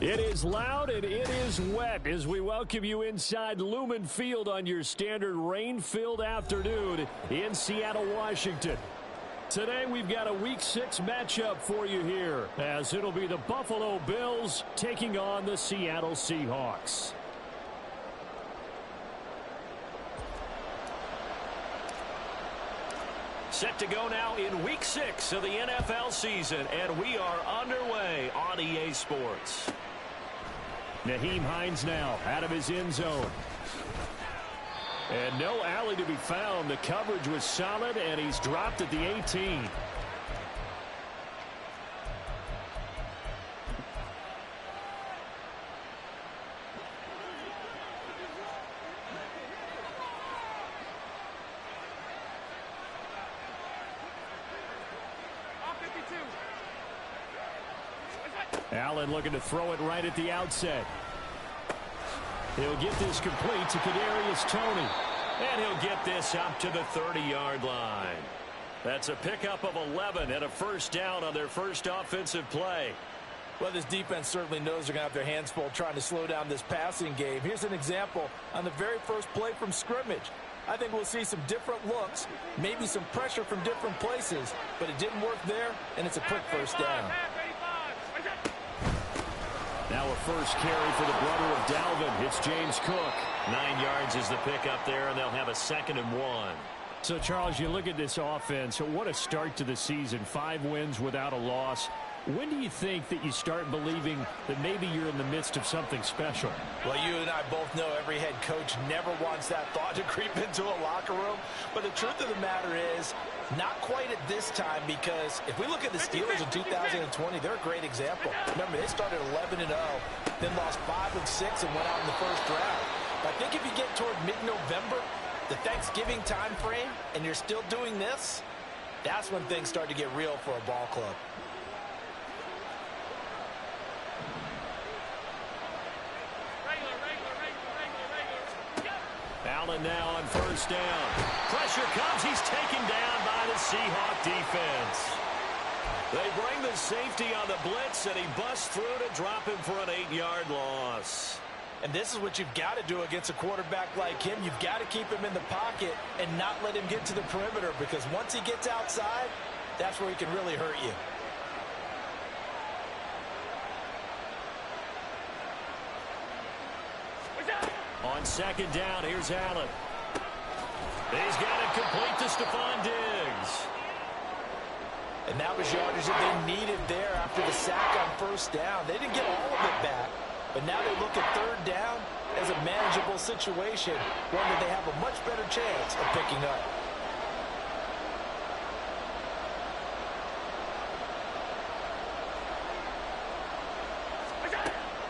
It is loud and it is wet as we welcome you inside Lumen Field on your standard rain-filled afternoon in Seattle, Washington. Today we've got a Week 6 matchup for you here as it'll be the Buffalo Bills taking on the Seattle Seahawks. Set to go now in Week 6 of the NFL season, and we are underway on EA Sports. Nyheim Hines now out of his end zone. And no alley to be found. The coverage was solid, and he's dropped at the 18. Allen looking to throw it right at the outset. He'll get this complete to Kadarius Toney. And he'll get this up to the 30-yard line. That's a pickup of 11 and a first down on their first offensive play. Well, this defense certainly knows they're going to have their hands full trying to slow down this passing game. Here's an example on the very first play from scrimmage. I think we'll see some different looks, maybe some pressure from different places, but it didn't work there, and it's a quick first down. Now a first carry for the brother of Dalvin. It's James Cook. 9 yards is the pickup there, and they'll have a 2nd and 1. So, Charles, you look at this offense. What a start to the season. 5 wins without a loss. When do you think that you start believing that maybe you're in the midst of something special? Well, you and I both know every head coach never wants that thought to creep into a locker room. But the truth of the matter is, not quite at this time, because if we look at the Steelers in 2020, they're a great example. Remember, they started 11-0, then lost 5 and 6 and went out in the first round. I think if you get toward mid-November, the Thanksgiving time frame, and you're still doing this, that's when things start to get real for a ball club. Allen now on first down. Pressure comes. He's taken down by the Seahawk defense. They bring the safety on the blitz, and he busts through to drop him for an 8-yard loss. And this is what you've got to do against a quarterback like him. You've got to keep him in the pocket and not let him get to the perimeter, because once he gets outside, that's where he can really hurt you. On second down, here's Allen. He's got it complete to Stephon Diggs. And that was yardage that they needed there after the sack on first down. They didn't get all of it back, but now they look at third down as a manageable situation, one that they have a much better chance of picking up.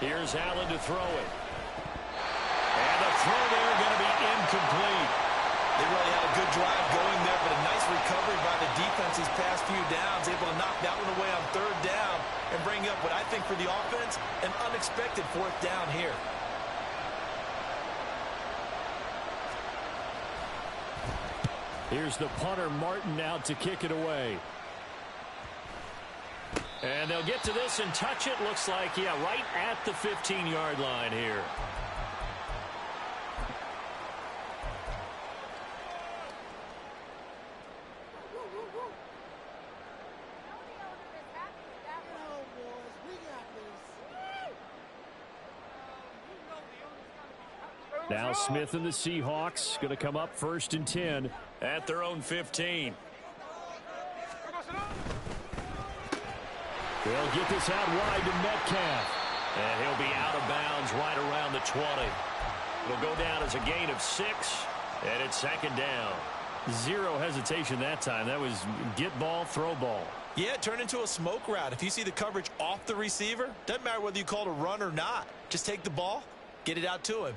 Here's Allen to throw it. And the throw there going to be incomplete. They really had a good drive going there, but a nice recovery by the defense these past few downs, able to knock that one away on third down and bring up what I think for the offense, an unexpected fourth down here. Here's the punter, Martin, out to kick it away. And they'll get to this and touch it. Looks like, yeah, right at the 15-yard line here. Now Smith and the Seahawks going to come up 1st and 10 at their own 15. They'll get this out wide to Metcalf. And he'll be out of bounds right around the 20. It'll go down as a gain of 6, and it's 2nd down. Zero hesitation that time. That was get ball, throw ball. Yeah, turn into a smoke route. If you see the coverage off the receiver, doesn't matter whether you call it a run or not. Just take the ball, get it out to him.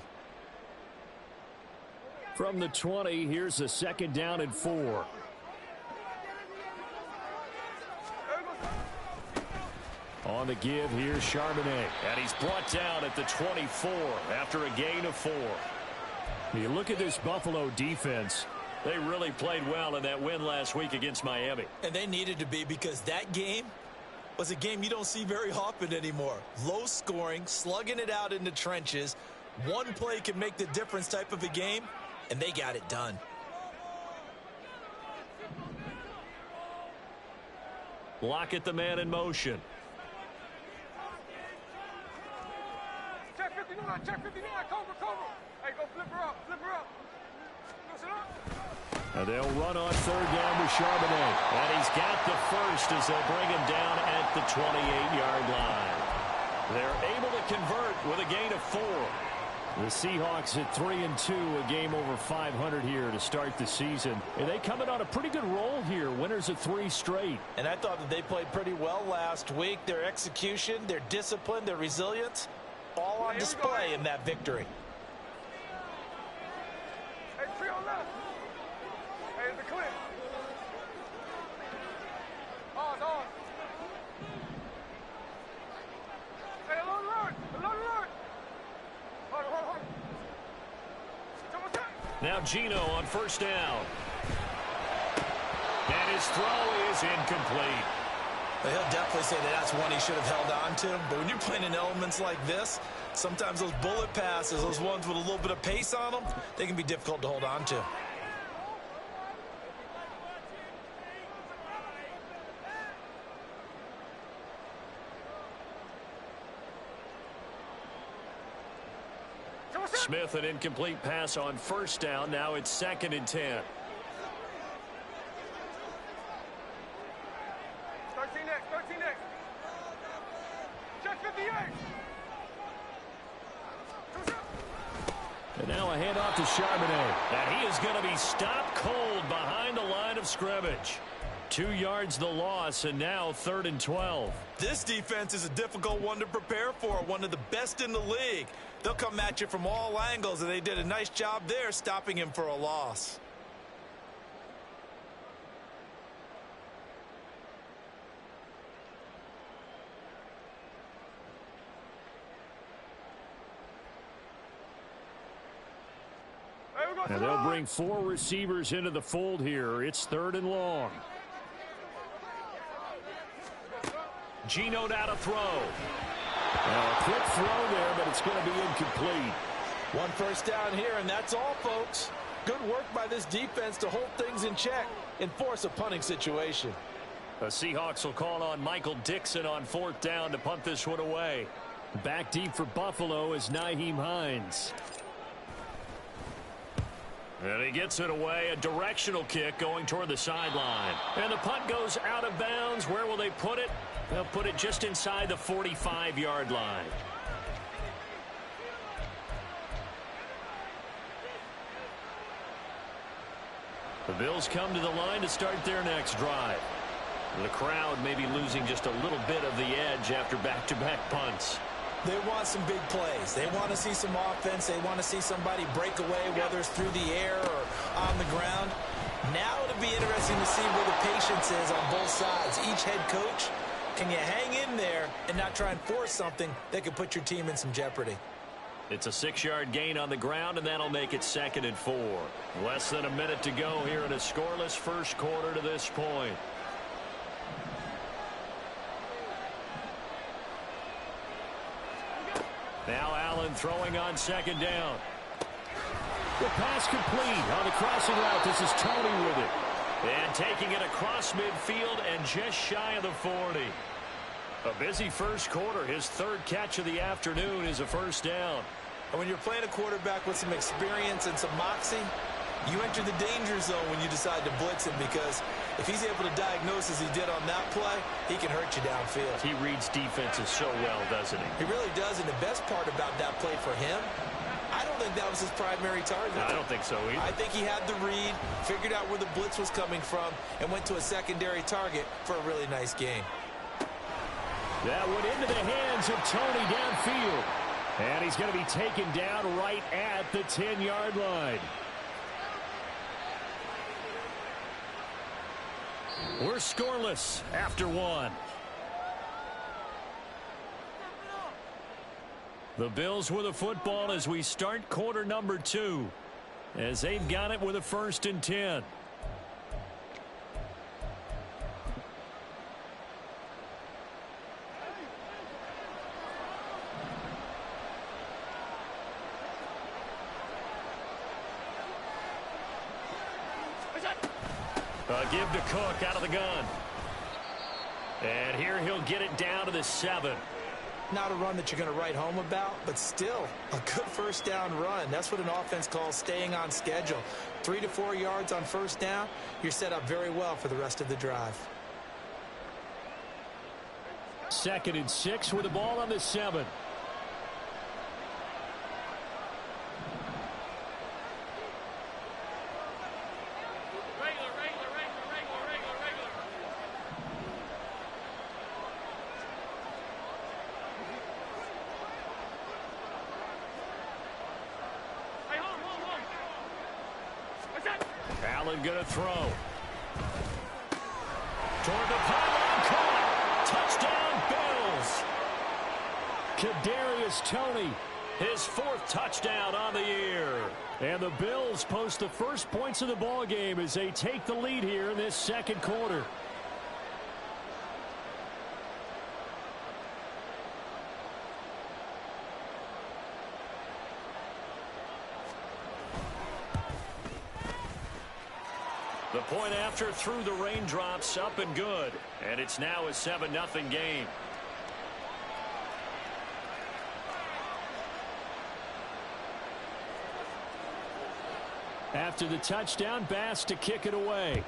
From the 20, here's a 2nd down and 4. On the give, here's Charbonnet. And he's brought down at the 24 after a gain of 4. You look at this Buffalo defense. They really played well in that win last week against Miami. And they needed to be, because that game was a game you don't see very often anymore. Low scoring, slugging it out in the trenches. One play can make the difference type of a game, and they got it done. Lockett, the man in motion. Check 59, check 59, cover. Hey, go flip her up. Listen up. And they'll run on third down with Charbonnet. And he's got the first as they'll bring him down at the 28-yard line. They're able to convert with a gain of 4. The Seahawks at 3-2, a game over 500 here to start the season. And they coming on a pretty good roll here, winners of 3 straight. And I thought that they played pretty well last week. Their execution, their discipline, their resilience, all on display in that victory. Hey, three on left. Hey, it's the clip. On. Hey, a little alert. Hold. Now Geno on first down. And his throw is incomplete. Well, he'll definitely say that that's one he should have held on to. But when you're playing in elements like this, sometimes those bullet passes, those ones with a little bit of pace on them, they can be difficult to hold on to. Smith, an incomplete pass on first down. Now it's 2nd and 10. 13 next. Check 58. And now a handoff to Charbonnet. And he is going to be stopped cold behind the line of scrimmage. 2 yards the loss, and now 3rd and 12. This defense is a difficult one to prepare for, one of the best in the league. They'll come at you from all angles, and they did a nice job there stopping him for a loss. And they'll bring 4 receivers into the fold here. It's 3rd and long. Geno now to throw. A quick throw there, but it's going to be incomplete. 1 first down here, and that's all, folks. Good work by this defense to hold things in check and force a punting situation. The Seahawks will call on Michael Dixon on 4th down to punt this one away. Back deep for Buffalo is Nyheim Hines. And he gets it away, a directional kick going toward the sideline. And the punt goes out of bounds. Where will they put it? They'll put it just inside the 45-yard line. The Bills come to the line to start their next drive. The crowd may be losing just a little bit of the edge after back-to-back punts. They want some big plays. They want to see some offense. They want to see somebody break away, whether it's through the air or on the ground. Now it'll be interesting to see where the patience is on both sides. Each head coach, can you hang in there and not try and force something that could put your team in some jeopardy? It's a 6-yard gain on the ground, and that'll make it 2nd and 4. Less than a minute to go here in a scoreless first quarter to this point. Now Allen throwing on 2nd down. The pass complete on the crossing route. This is Tony with it. And taking it across midfield and just shy of the 40. A busy first quarter. His 3rd catch of the afternoon is a first down. And when you're playing a quarterback with some experience and some moxie, you enter the danger zone when you decide to blitz him, because if he's able to diagnose as he did on that play, he can hurt you downfield. He reads defenses so well, doesn't he? He really does, and the best part about that play for him, I don't think that was his primary target. I don't think so either. I think he had the read, figured out where the blitz was coming from, and went to a secondary target for a really nice gain. That went into the hands of Tony downfield. And he's going to be taken down right at the 10-yard line. We're scoreless after 1. The Bills with the football as we start quarter number 2. As they've got it with a 1st and 10. Give to Cook out of the gun. And here he'll get it down to the 7. Not a run that you're going to write home about, but still a good first down run. That's what an offense calls staying on schedule. 3 to 4 yards on first down, you're set up very well for the rest of the drive. 2nd and 6 with the ball on the 7. Allen going to throw. Toward the pylon, caught. Touchdown, Bills. Kadarius Toney, his 4th touchdown on the year. And the Bills post the first points of the ball game as they take the lead here in this 2nd quarter. The point after through the raindrops, up and good. And it's now a 7-0 game. After the touchdown, Bass to kick it away.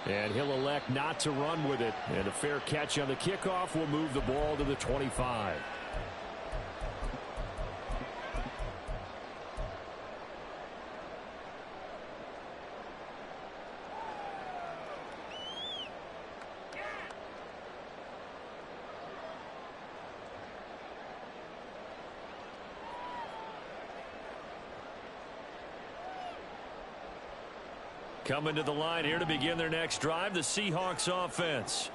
And he'll elect not to run with it. And a fair catch on the kickoff will move the ball to the 25. Coming to the line here to begin their next drive, the Seahawks offense.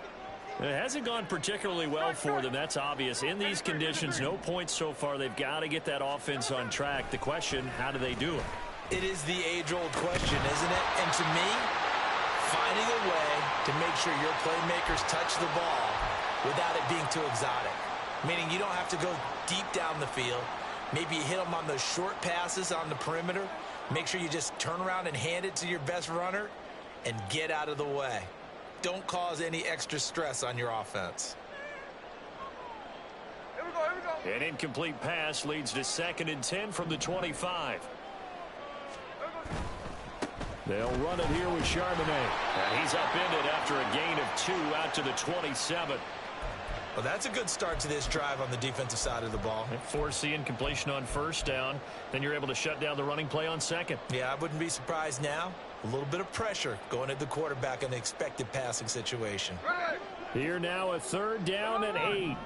It hasn't gone particularly well for them, that's obvious. In these conditions, no points so far. They've got to get that offense on track. The question, how do they do it? It is the age-old question, isn't it? And to me, finding a way to make sure your playmakers touch the ball without it being too exotic. Meaning you don't have to go deep down the field. Maybe you hit them on those short passes on the perimeter. Make sure you just turn around and hand it to your best runner and get out of the way. Don't cause any extra stress on your offense. Here we go. An incomplete pass leads to 2nd and 10 from the 25. They'll run it here with Charbonnet. And he's upended after a gain of 2 out to the 27. Well, that's a good start to this drive on the defensive side of the ball. Force the incompletion on first down. Then you're able to shut down the running play on 2nd. Yeah, I wouldn't be surprised now. A little bit of pressure going at the quarterback in an expected passing situation. Here now a 3rd down and 8. No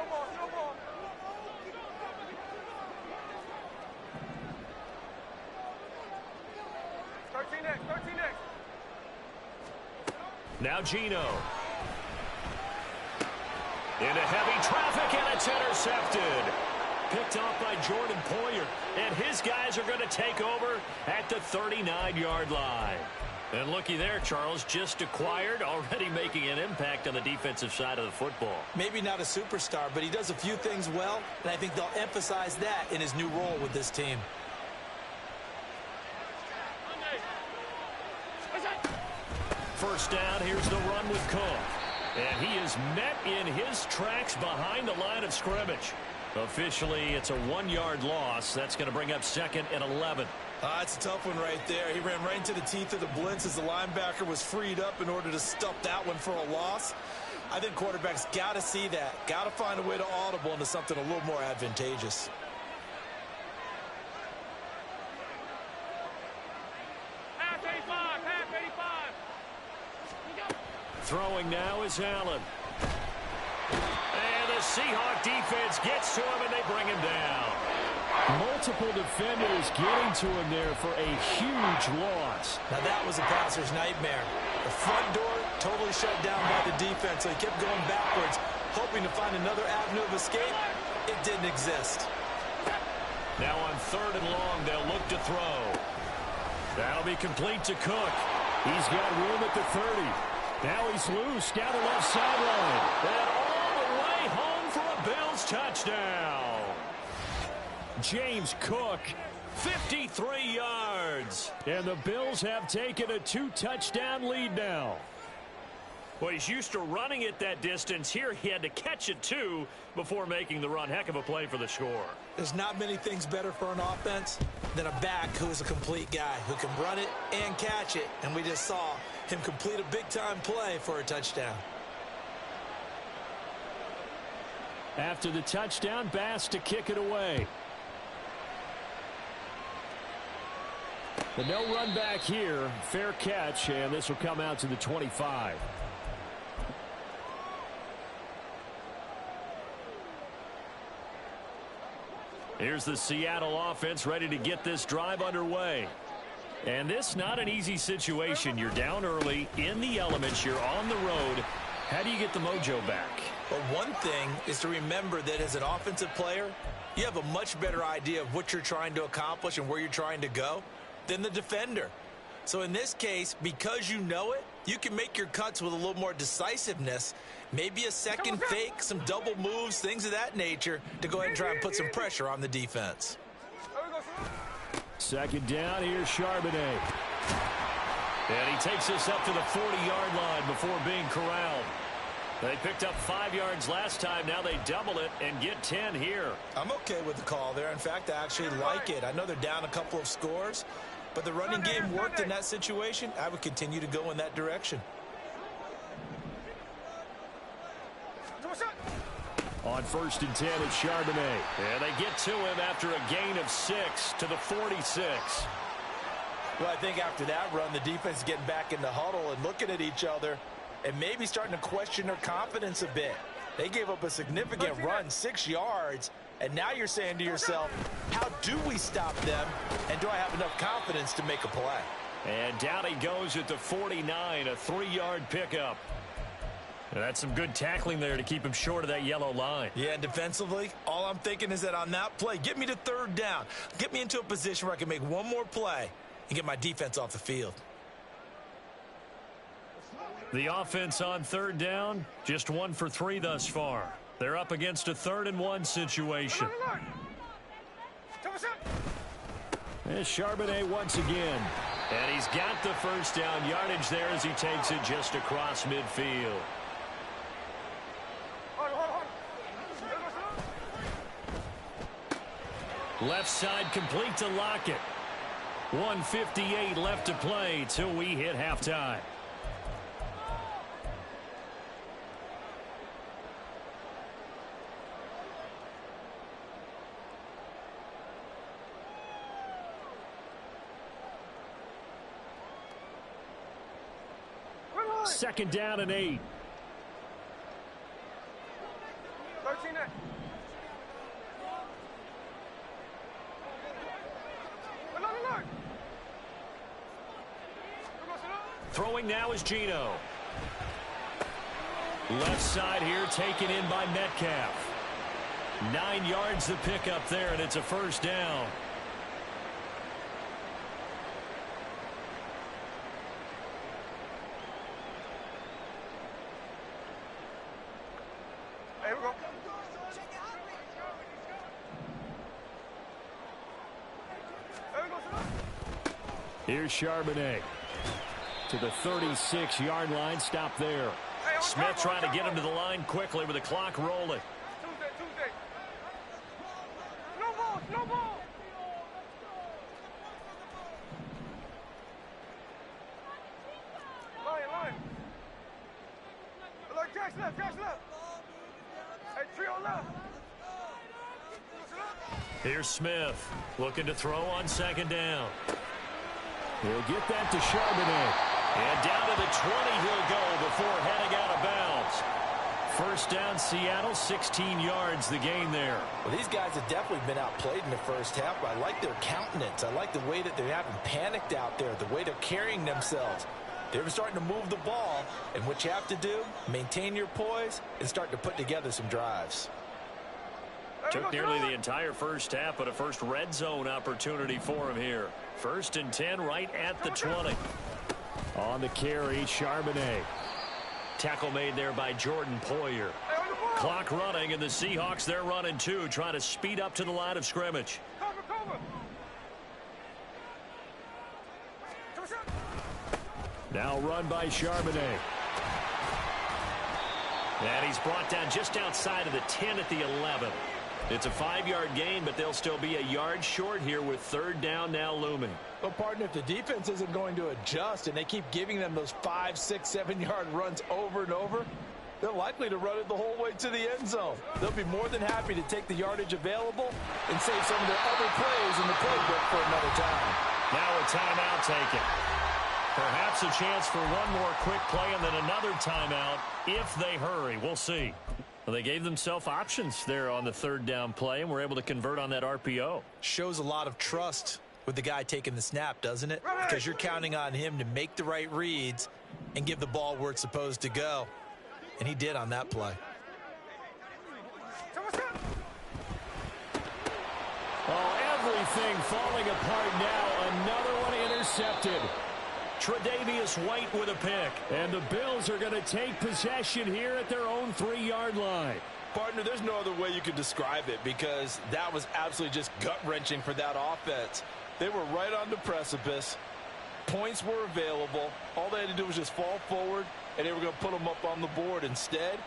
more. 13 next. Now Geno. Into heavy traffic, and it's intercepted. Picked off by Jordan Poyer. And his guys are going to take over at the 39-yard line. And looky there, Charles, just acquired, already making an impact on the defensive side of the football. Maybe not a superstar, but he does a few things well, and I think they'll emphasize that in his new role with this team. First down, here's the run with Cook. And he is met in his tracks behind the line of scrimmage. Officially, it's a 1-yard loss. That's going to bring up 2nd and 11. It's a tough one right there. He ran right into the teeth of the blitz as the linebacker was freed up in order to stuff that one for a loss. I think quarterbacks got to see that. Got to find a way to audible into something a little more advantageous. Half 85. Throwing now is Allen. And the Seahawk defense gets to him, and they bring him down. Multiple defenders getting to him there for a huge loss. Now that was a passer's nightmare. The front door totally shut down by the defense, so he kept going backwards, hoping to find another avenue of escape. It didn't exist. Now on 3rd and long, they'll look to throw. That'll be complete to Cook. He's got room at the 30. Now he's loose down the left sideline. And all the way home for a Bills touchdown. James Cook. 53 yards. And the Bills have taken a 2-touchdown lead now. Well, he's used to running it that distance. Here he had to catch it, too, before making the run. Heck of a play for the score. There's not many things better for an offense than a back who is a complete guy who can run it and catch it. And we just saw him complete a big-time play for a touchdown. After the touchdown, Bass to kick it away. But no run back here. Fair catch, and this will come out to the 25. Here's the Seattle offense ready to get this drive underway. And this not an easy situation. You're down early, in the elements, you're on the road. How do you get the mojo back? Well, one thing is to remember that as an offensive player, you have a much better idea of what you're trying to accomplish and where you're trying to go than the defender. So in this case, because you know it, you can make your cuts with a little more decisiveness, maybe a second fake, some double moves, things of that nature, to go ahead and try and put some pressure on the defense. Second down, here's Charbonnet. And he takes this up to the 40-yard line before being corralled. They picked up 5 yards last time. Now they double it and get 10 here. I'm okay with the call there. In fact, I actually like it. I know they're down a couple of scores, but the running game worked in that situation. I would continue to go in that direction. On 1st and 10, it's Charbonnet. And they get to him after a gain of 6 to the 46. Well, I think after that run, the defense is getting back in the huddle and looking at each other and maybe starting to question their confidence a bit. They gave up a significant run, 6 yards, and now you're saying to yourself, how do we stop them, and do I have enough confidence to make a play? And down he goes at the 49, a 3-yard pickup. And that's some good tackling there to keep him short of that yellow line. Yeah, and defensively, all I'm thinking is that on that play, get me to 3rd down. Get me into a position where I can make one more play and get my defense off the field. The offense on 3rd down, just 1 for 3 thus far. They're up against a 3rd and 1 situation. There's Charbonnet once again. And he's got the 1st down yardage there as he takes it just across midfield. Left side complete to Lockett. 1:58 left to play till we hit halftime. Second down and 8. 13. Throwing now is Geno. Left side here taken in by Metcalf. 9 yards to pick up there, and it's a 1st down. Here we go. Here's Charbonnet to the 36-yard line. Stop there. Smith trying to get him to the line quickly with the clock rolling. Tuesday. No ball. Line. Look, Jack's left. Hey, trio left. Here's Smith looking to throw on 2nd down. He'll get that to Charbonnet. And down to the 20 he'll go before heading out of bounds. 1st down, Seattle, 16 yards the gain there. Well, these guys have definitely been outplayed in the first half, but I like their countenance. I like the way that they haven't panicked out there, the way they're carrying themselves. They're starting to move the ball, and what you have to do, maintain your poise and start to put together some drives. Took nearly the entire first half, but a first red zone opportunity for him here. 1st and 10 right at the 20. On the carry, Charbonnet. Tackle made there by Jordan Poyer. clock running, and the Seahawks, they're running too, trying to speed up to the line of scrimmage. Now run by Charbonnet. And he's brought down just outside of the 10 at the 11. It's a 5-yard gain, but they'll still be a yard short here with third down now looming. Well, partner, if the defense isn't going to adjust and they keep giving them those 5, 6, 7-yard runs over and over, they're likely to run it the whole way to the end zone. They'll be more than happy to take the yardage available and save some of their other plays in the playbook for another time. Now a timeout taken. Perhaps a chance for one more quick play and then another timeout if they hurry. We'll see. Well, they gave themselves options there on the third down play and were able to convert on that RPO. Shows a lot of trust with the guy taking the snap, doesn't it? Because you're counting on him to make the right reads and give the ball where it's supposed to go. And he did on that play. Oh, everything falling apart now. Another one intercepted. Tre'Davious White with a pick. And the Bills are going to take possession here at their own 3-yard line. Partner, there's no other way you could describe it because that was absolutely just gut-wrenching for that offense. They were right on the precipice. Points were available. All they had to do was just fall forward, and they were going to put them up on the board. Instead,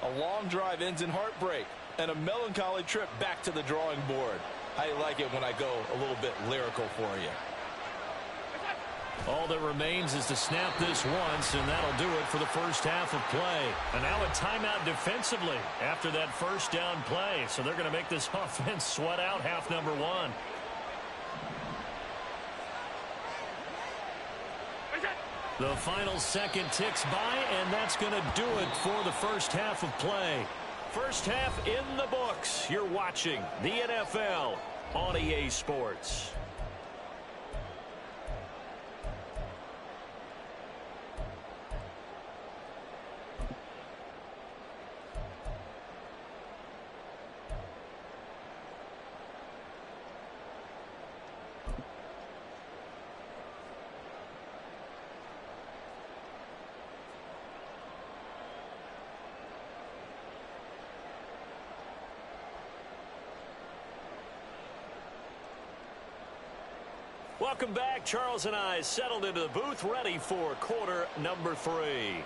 a long drive ends in heartbreak and a melancholy trip back to the drawing board. How you like it when I go a little bit lyrical for you? All that remains is to snap this once, and that'll do it for the first half of play. And now a timeout defensively after that first down play. So they're going to make this offense sweat out half number one. The final second ticks by, and that's going to do it for the first half of play. First half in the books. You're watching the NFL on EA Sports. Welcome back. Charles and I settled into the booth, ready for quarter number 3.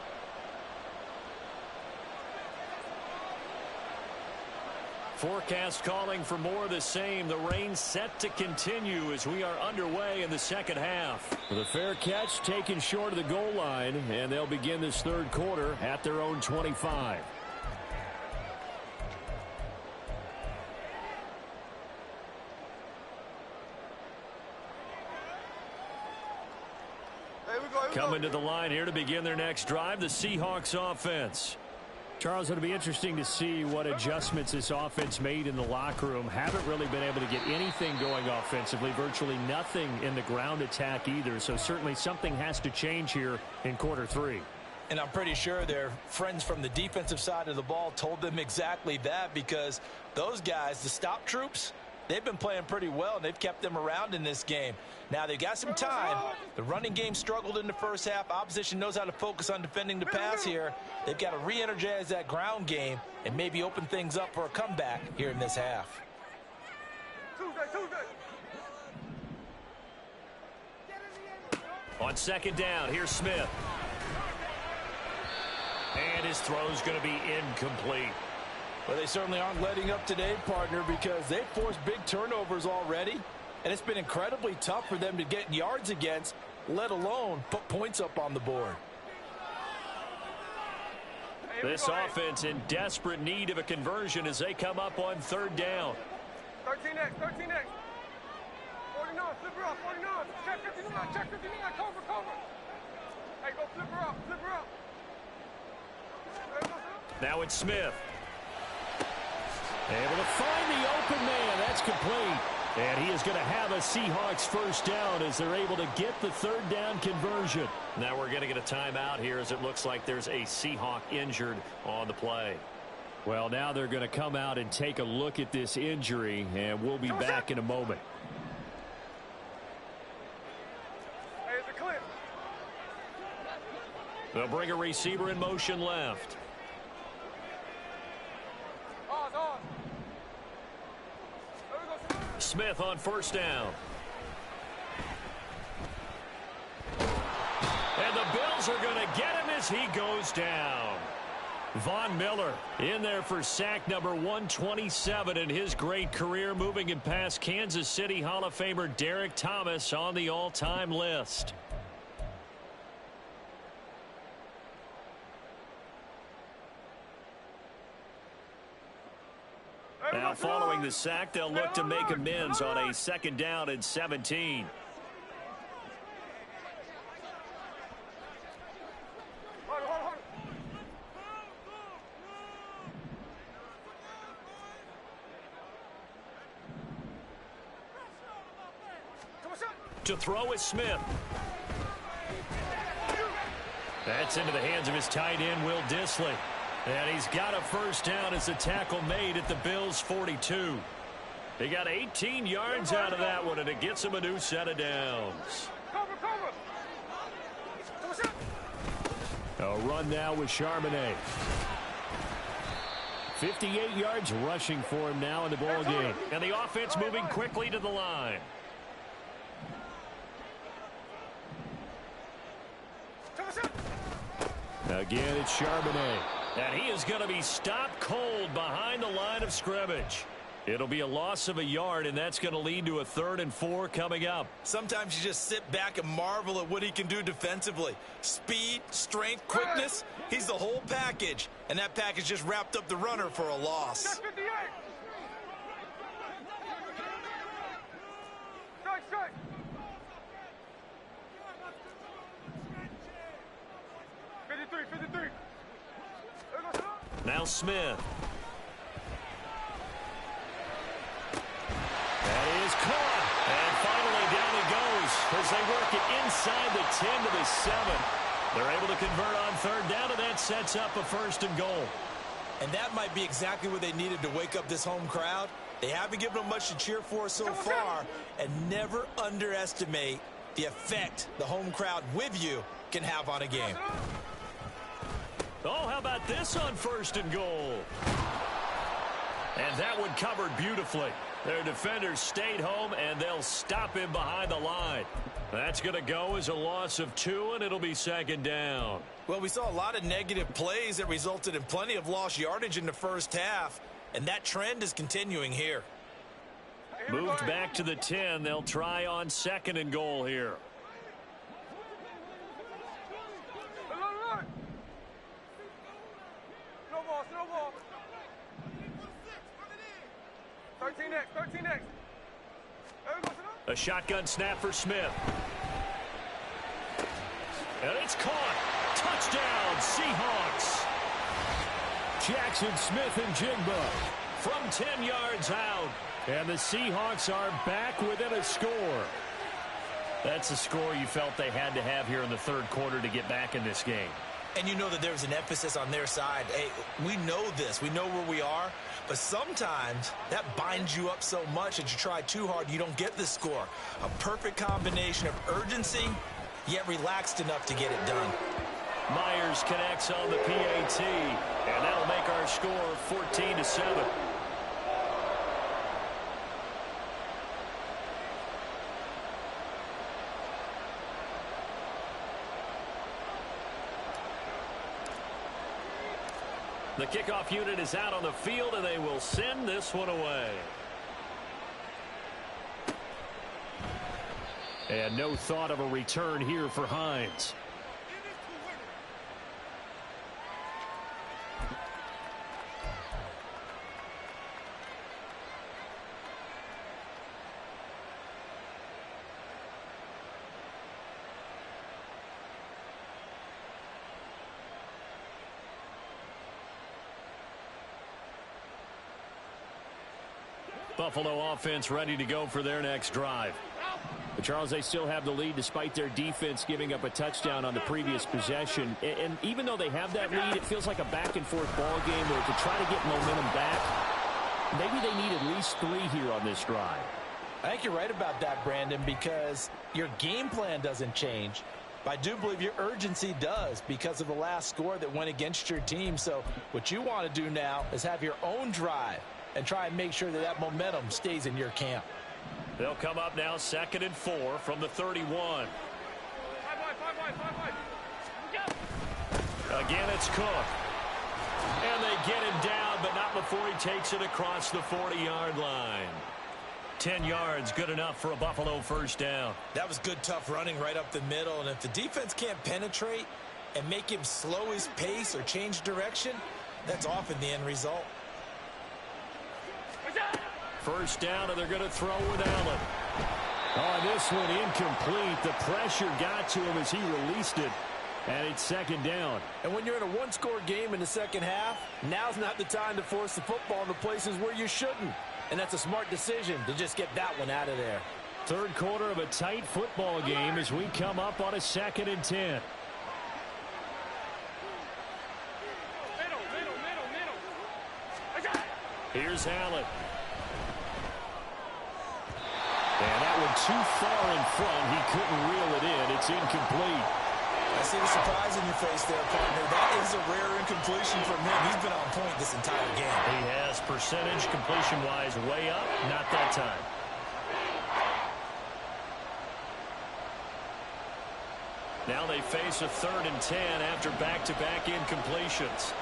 Forecast calling for more of the same. The rain set to continue as we are underway in the second half. With a fair catch taken short of the goal line, and they'll begin this third quarter at their own 25. Coming to the line here to begin their next drive, the Seahawks offense. Charles, it'll be interesting to see what adjustments this offense made in the locker room. Haven't really been able to get anything going offensively, virtually nothing in the ground attack either. So certainly something has to change here in quarter 3. And I'm pretty sure their friends from the defensive side of the ball told them exactly that, because those guys, the stop troops, they've been playing pretty well, and they've kept them around in this game. Now, they've got some time. The running game struggled in the first half. Opposition knows how to focus on defending the pass here. They've got to re-energize that ground game and maybe open things up for a comeback here in this half. On second down, here's Smith. And his throw's going to be incomplete. Well, they certainly aren't letting up today, partner, because they've forced big turnovers already, and it's been incredibly tough for them to get yards against, let alone put points up on the board. This offense in desperate need of a conversion as they come up on third down. 13X, 13X. 49, flip her up, 49. Check 59, check 59, cover. Hey, go flip her up, flip her up. Now it's Smith. Able to find the open man. That's complete. And he is going to have a Seahawks first down as they're able to get the third down conversion. Now we're going to get a timeout here as it looks like there's a Seahawk injured on the play. Well, now they're going to come out and take a look at this injury, and we'll be back in a moment. Hey, it's a clip. They'll bring a receiver in motion left. Smith on first down. And the Bills are going to get him as he goes down. Von Miller in there for sack number 127 in his great career, moving him past Kansas City Hall of Famer Derek Thomas on the all-time list. Now following the sack, they'll look to make amends on a 2nd down and 17. To throw is Smith. That's into the hands of his tight end, Will Dissly. And he's got a first down as the tackle made at the Bills' 42. They got 18 yards out of that one, and it gets him a new set of downs. A run now with Charbonnet. 58 yards rushing for him now in the ball game. And the offense moving quickly to the line. Again, it's Charbonnet. And he is going to be stopped cold behind the line of scrimmage. It'll be a loss of a yard, and that's going to lead to a 3rd and 4 coming up. Sometimes you just sit back and marvel at what he can do defensively. Speed, strength, quickness. He's the whole package. And that package just wrapped up the runner for a loss. Now Smith. That is caught. And finally down he goes as they work it inside the 10 to the 7. They're able to convert on 3rd down, and that sets up a 1st and goal. And that might be exactly what they needed to wake up this home crowd. They haven't given them much to cheer for so far, and never underestimate the effect the home crowd with you can have on a game. Oh, how about this on 1st and goal? And that one covered beautifully. Their defenders stayed home, and they'll stop him behind the line. That's going to go as a loss of 2, and it'll be 2nd down. Well, we saw a lot of negative plays that resulted in plenty of lost yardage in the first half, and that trend is continuing here. Moved back to the 10. They'll try on 2nd and goal here. Snowball. 13X. A shotgun snap for Smith. And it's caught. Touchdown, Seahawks. Jackson Smith-Njigba from 10 yards out. And the Seahawks are back within a score. That's a score you felt they had to have here in the 3rd quarter to get back in this game. And you know that there's an emphasis on their side. Hey, we know this. We know where we are. But sometimes that binds you up so much that you try too hard, you don't get the score. A perfect combination of urgency, yet relaxed enough to get it done. Myers connects on the PAT, and that'll make our score 14-7. The kickoff unit is out on the field, and they will send this one away. And no thought of a return here for Hines. Buffalo offense ready to go for their next drive. But Charles, they still have the lead despite their defense giving up a touchdown on the previous possession. And even though they have that lead, it feels like a back-and-forth ball game where to try to get momentum back, maybe they need at least 3 here on this drive. I think you're right about that, Brandon, because your game plan doesn't change. But I do believe your urgency does because of the last score that went against your team. So what you want to do now is have your own drive and try and make sure that that momentum stays in your camp. They'll come up now 2nd and 4 from the 31. Again, it's Cook. And they get him down, but not before he takes it across the 40-yard line. 10 yards, good enough for a Buffalo first down. That was good, tough running right up the middle. And if the defense can't penetrate and make him slow his pace or change direction, that's often the end result. First down, and they're going to throw with Allen. Oh, this one incomplete. The pressure got to him as he released it. And it's 2nd down. And when you're in a one-score game in the second half, now's not the time to force the football in the places where you shouldn't. And that's a smart decision to just get that one out of there. Third quarter of a tight football game as we come up on a 2nd and 10. Here's Allen. And that one too far in front. He couldn't reel it in. It's incomplete. I see the surprise in your face there, partner. That is a rare incompletion from him. He's been on point this entire game. He has percentage completion-wise way up. Not that time. Now they face a 3rd and 10 after back-to-back incompletions.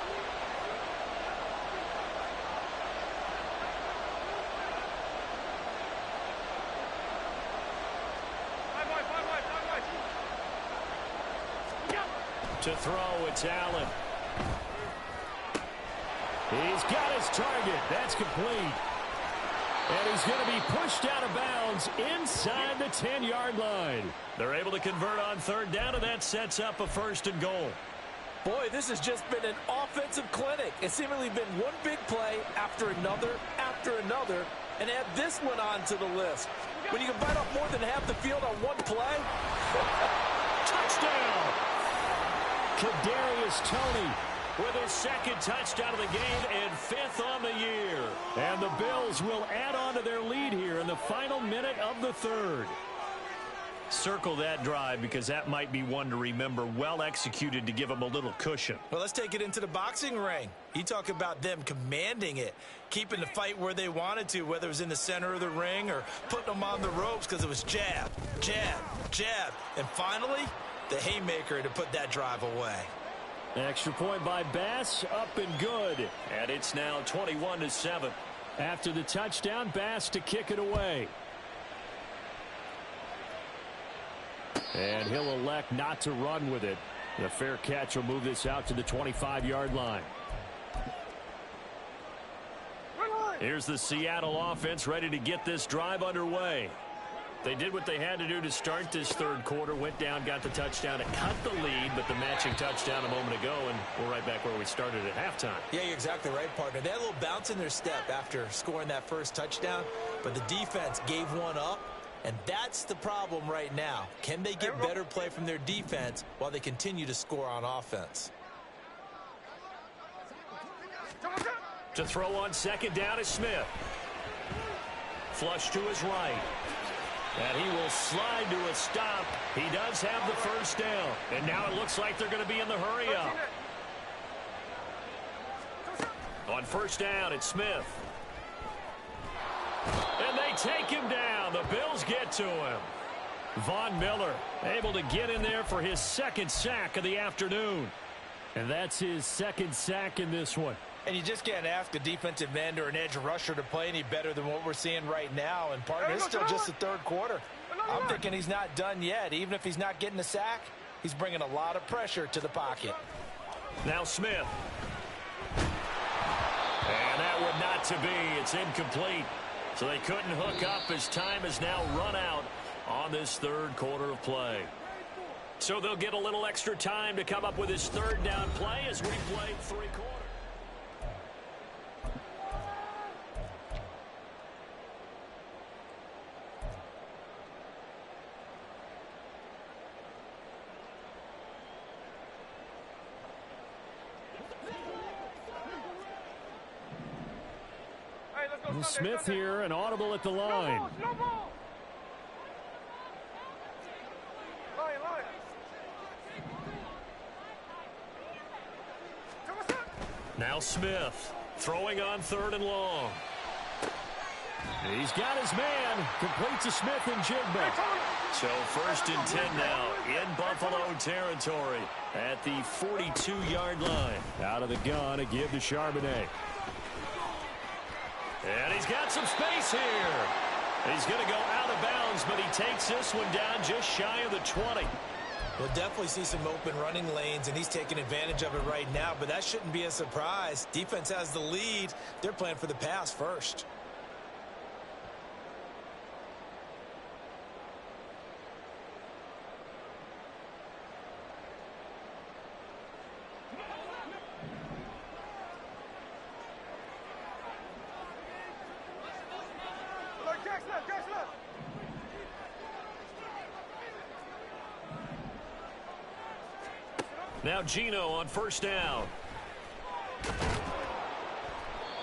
To throw, it's Allen. He's got his target. That's complete. And he's going to be pushed out of bounds inside the 10-yard line. They're able to convert on 3rd down, and that sets up a 1st and goal. Boy, this has just been an offensive clinic. It's seemingly been one big play after another, and add this one on to the list. When you can bite off more than half the field on one play. Touchdown! Kadarius Toney with his 2nd touchdown of the game and 5th on the year. And the Bills will add on to their lead here in the final minute of the 3rd. Circle that drive because that might be one to remember. Well executed to give them a little cushion. Well, let's take it into the boxing ring. You talk about them commanding it, keeping the fight where they wanted to, whether it was in the center of the ring or putting them on the ropes because it was jab, jab, jab. And finally, the haymaker to put that drive away. Extra point by Bass, up and good. And it's now 21-7. After the touchdown, Bass to kick it away. And he'll elect not to run with it. The fair catch will move this out to the 25-yard line. Here's the Seattle offense ready to get this drive underway. They did what they had to do to start this 3rd quarter, went down, got the touchdown, and cut the lead, but the matching touchdown a moment ago, and we're right back where we started at halftime. Yeah, you're exactly right, partner. They had a little bounce in their step after scoring that first touchdown, but the defense gave one up, and that's the problem right now. Can they get better play from their defense while they continue to score on offense? To throw on 2nd down is Smith. Flush to his right. And he will slide to a stop. He does have the first down. And now it looks like they're going to be in the hurry up. On 1st down, it's Smith. And they take him down. The Bills get to him. Von Miller able to get in there for his 2nd sack of the afternoon. And that's his 2nd sack in this one. And you just can't ask a defensive end or an edge rusher to play any better than what we're seeing right now. And partner, it's still just the 3rd quarter. I'm thinking he's not done yet. Even if he's not getting a sack, he's bringing a lot of pressure to the pocket. Now Smith. And that would not to be. It's incomplete. So they couldn't hook up as time has now run out on this 3rd quarter of play. So they'll get a little extra time to come up with his 3rd down play as we play 3 quarters. Smith here, an audible at the line. Now Smith throwing on 3rd and long. He's got his man. Complete to Smith and Jigba. So 1st and 10 now in Buffalo territory at the 42-yard line. Out of the gun, a give to Charbonnet. And he's got some space here. He's going to go out of bounds, but he takes this one down just shy of the 20. We'll definitely see some open running lanes, and he's taking advantage of it right now, but that shouldn't be a surprise. Defense has the lead. They're playing for the pass first. Now Geno on 1st down.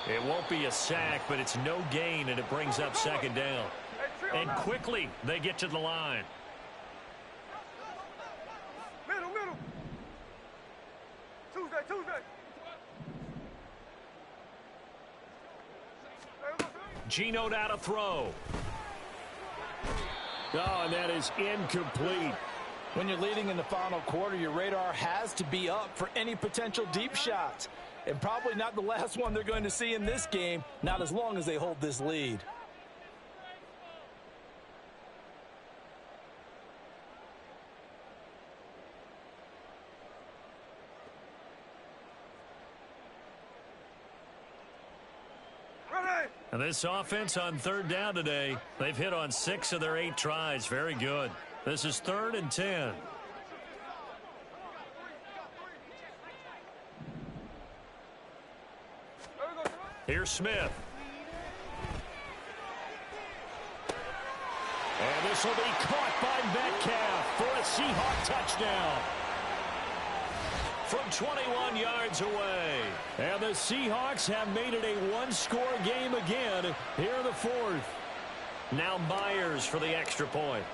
It won't be a sack, but it's no gain, and it brings up 2nd down. And quickly, they get to the line. Middle. Tuesday. Geno now to throw. Oh, and that is incomplete. When you're leading in the final quarter, your radar has to be up for any potential deep shots. And probably not the last one they're going to see in this game, not as long as they hold this lead. And this offense on 3rd down today, they've hit on 6 of their 8 tries. Very good. This is 3rd and 10. Here's Smith. And this will be caught by Metcalf for a Seahawk touchdown. From 21 yards away. And the Seahawks have made it a one-score game again here in the 4th. Now Myers for the extra point.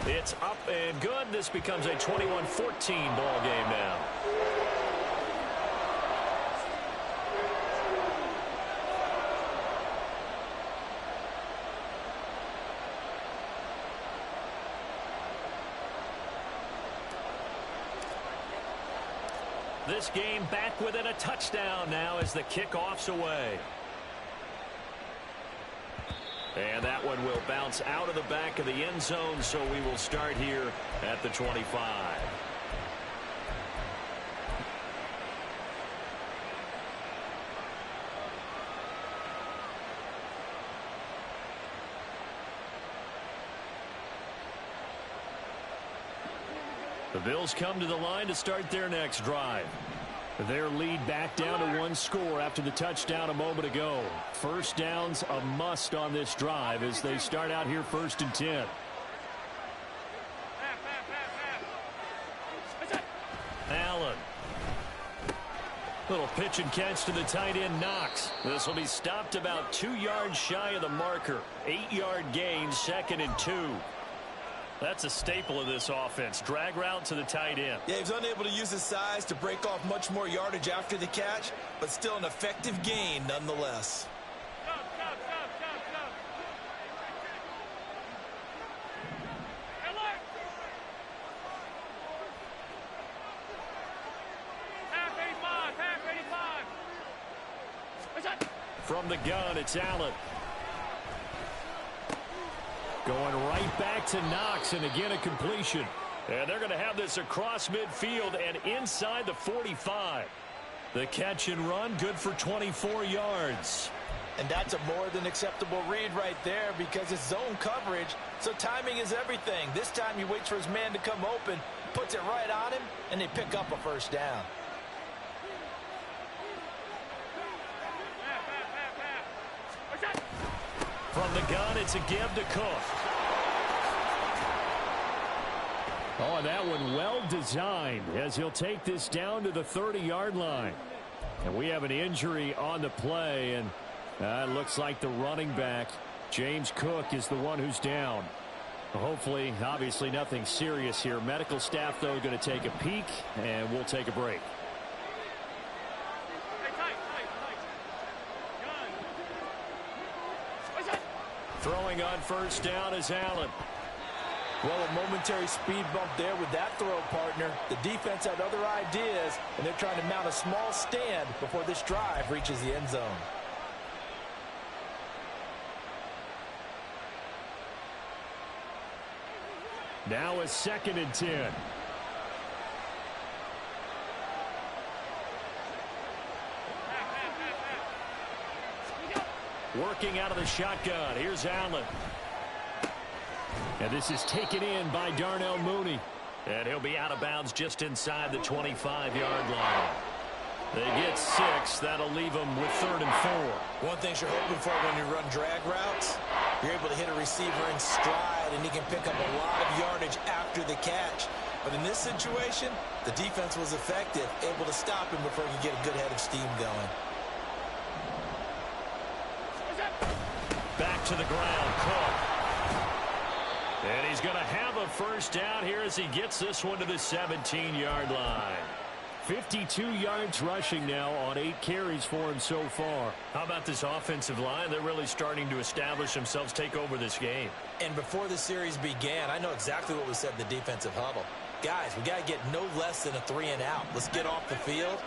It's up and good. This becomes a 21-14 ball game now. This game back within a touchdown now as the kickoff's away. And that one will bounce out of the back of the end zone, so we will start here at the 25. The Bills come to the line to start their next drive. Their lead back down to 1 score after the touchdown a moment ago. 1st down's a must on this drive as they start out here 1st and 10. Allen. Little pitch and catch to the tight end, Knox. This will be stopped about 2 yards shy of the marker. 8-yard gain, 2nd and 2. That's a staple of this offense. Drag route to the tight end. Yeah, he's unable to use his size to break off much more yardage after the catch, but still an effective gain nonetheless. From the gun, it's Allen. Going right back to Knox, and again a completion. And they're going to have this across midfield and inside the 45. The catch and run, good for 24 yards. And that's a more than acceptable read right there because it's zone coverage, so timing is everything. This time he waits for his man to come open, puts it right on him, and they pick up a 1st down. From the gun, it's a give to Cook. Oh, and that one well designed as he'll take this down to the 30-yard line. And we have an injury on the play, and it looks like the running back, James Cook, is the one who's down. Hopefully, obviously nothing serious here. Medical staff, though, going to take a peek, and we'll take a break. Throwing on first down is Allen. Well, a momentary speed bump there with that throw, partner. The defense had other ideas, and they're trying to mount a small stand before this drive reaches the end zone. Now a 2nd and 10. Working out of the shotgun. Here's Allen. And this is taken in by Darnell Mooney. And he'll be out of bounds just inside the 25-yard line. They get 6. That'll leave them with 3rd and 4. One thing you're hoping for when you run drag routes, you're able to hit a receiver in stride, and he can pick up a lot of yardage after the catch. But in this situation, the defense was effective, able to stop him before he could get a good head of steam going. Back to the ground, Cook. And he's going to have a first down here as he gets this one to the 17-yard line. 52 yards rushing now on 8 carries for him so far. How about this offensive line? They're really starting to establish themselves, take over this game. And before the series began, I know exactly what was said in the defensive huddle. Guys, we got to get no less than a 3-and-out. Let's get off the field.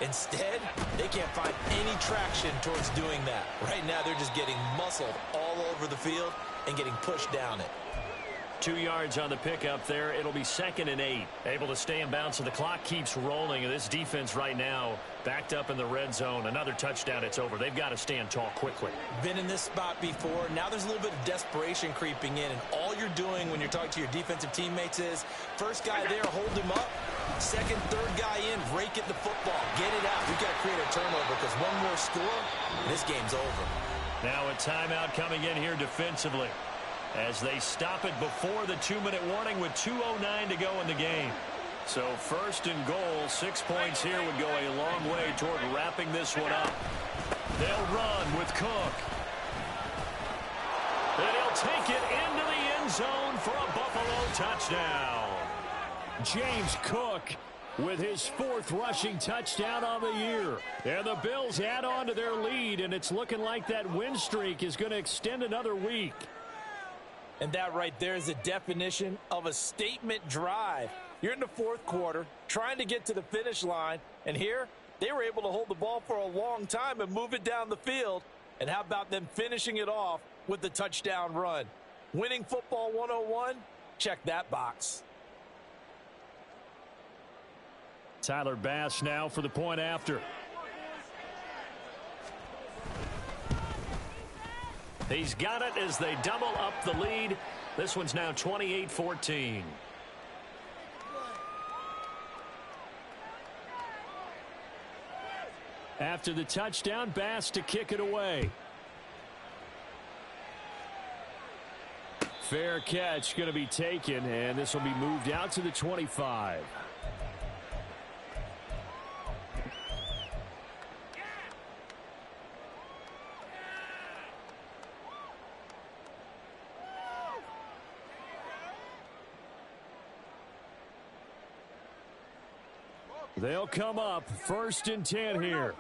Instead, they can't find any traction towards doing that. Right now, they're just getting muscled all over the field and getting pushed down it. 2 yards on the pickup there. It'll be 2nd and 8. Able to stay in bounds, so the clock keeps rolling. And this defense right now backed up in the red zone. Another touchdown, it's over. They've got to stand tall quickly. Been in this spot before. Now there's a little bit of desperation creeping in. And all you're doing when you're talking to your defensive teammates is, first guy there, hold him up. Second, third guy in, rake at the football. Get it out. We've got to create a turnover because one more score, and this game's over. Now a timeout coming in here defensively, as they stop it before the 2-minute warning with 2:09 to go in the game. So 1st and goal, 6 points here would go a long way toward wrapping this one up. They'll run with Cook. And he'll take it into the end zone for a Buffalo touchdown. James Cook with his 4th rushing touchdown on the year. And the Bills add on to their lead, and it's looking like that win streak is going to extend another week. And that right there is the definition of a statement drive. You're in the 4th quarter, trying to get to the finish line, and here they were able to hold the ball for a long time and move it down the field. And how about them finishing it off with the touchdown run? Winning football 101? Check that box. Tyler Bass now for the point after. He's got it as they double up the lead. This one's now 28-14. After the touchdown, Bass to kick it away. Fair catch going to be taken, and this will be moved out to the 25. They'll come up 1st and 10 here.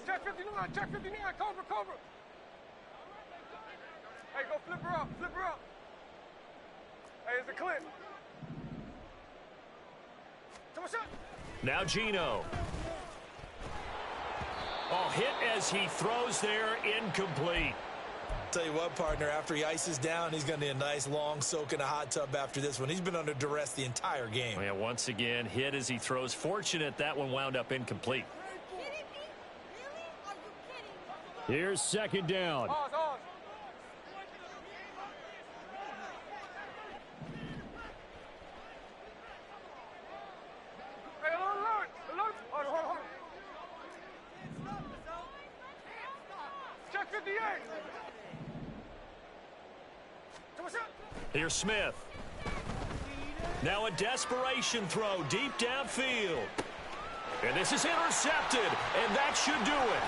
Check 59, check 59, cover. Hey, go flip her up. Hey, it's a clip. Come on, shot. Now Geno. Oh, hit as he throws there, incomplete. Tell you what, partner, after he ices down, he's going to need a nice long soak in a hot tub after this one. He's been under duress the entire game. Yeah, once again, hit as he throws. Fortunate that one wound up incomplete. Here's 2nd down. Hey, alert. Hold on. Check 58. Here's Smith. Now a desperation throw deep downfield. And this is intercepted, and that should do it.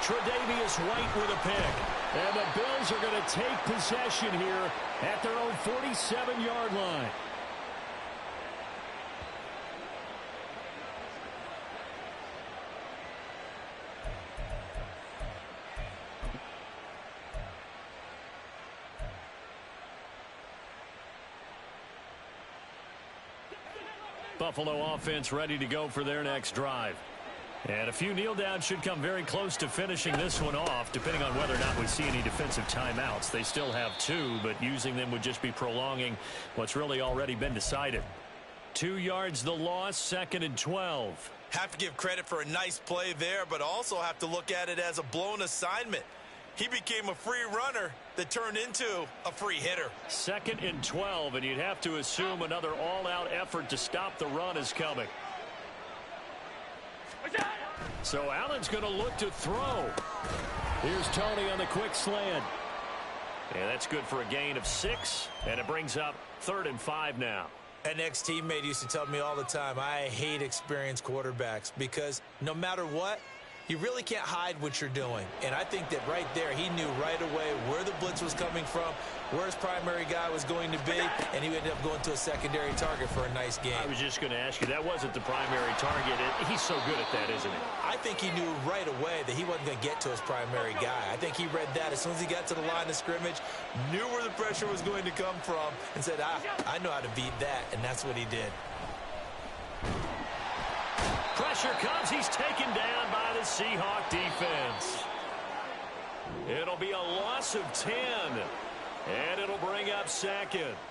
Tre'Davious White with a pick. And the Bills are going to take possession here at their own 47-yard line. Buffalo offense ready to go for their next drive. And a few kneel downs should come very close to finishing this one off, depending on whether or not we see any defensive timeouts. They still have 2, but using them would just be prolonging what's really already been decided. 2 yards the loss, 2nd and 12. Have to give credit for a nice play there, but also have to look at it as a blown assignment. He became a free runner that turned into a free hitter. 2nd and 12, and you'd have to assume another all-out effort to stop the run is coming. So Allen's going to look to throw. Here's Tony on the quick slant. And that's good for a gain of 6, and it brings up 3rd and 5 now. An ex-teammate used to tell me all the time, I hate experienced quarterbacks because no matter what, you really can't hide what you're doing. And I think that right there, he knew right away where the blitz was coming from, where his primary guy was going to be, and he ended up going to a secondary target for a nice game. I was just going to ask you, that wasn't the primary target. He's so good at that, isn't he? I think he knew right away that he wasn't going to get to his primary guy. I think he read that as soon as he got to the line of scrimmage, knew where the pressure was going to come from, and said, I know how to beat that, and that's what he did. Pressure comes. He's taken down by the Seahawk defense. It'll be a loss of 10, and it'll bring up 2nd.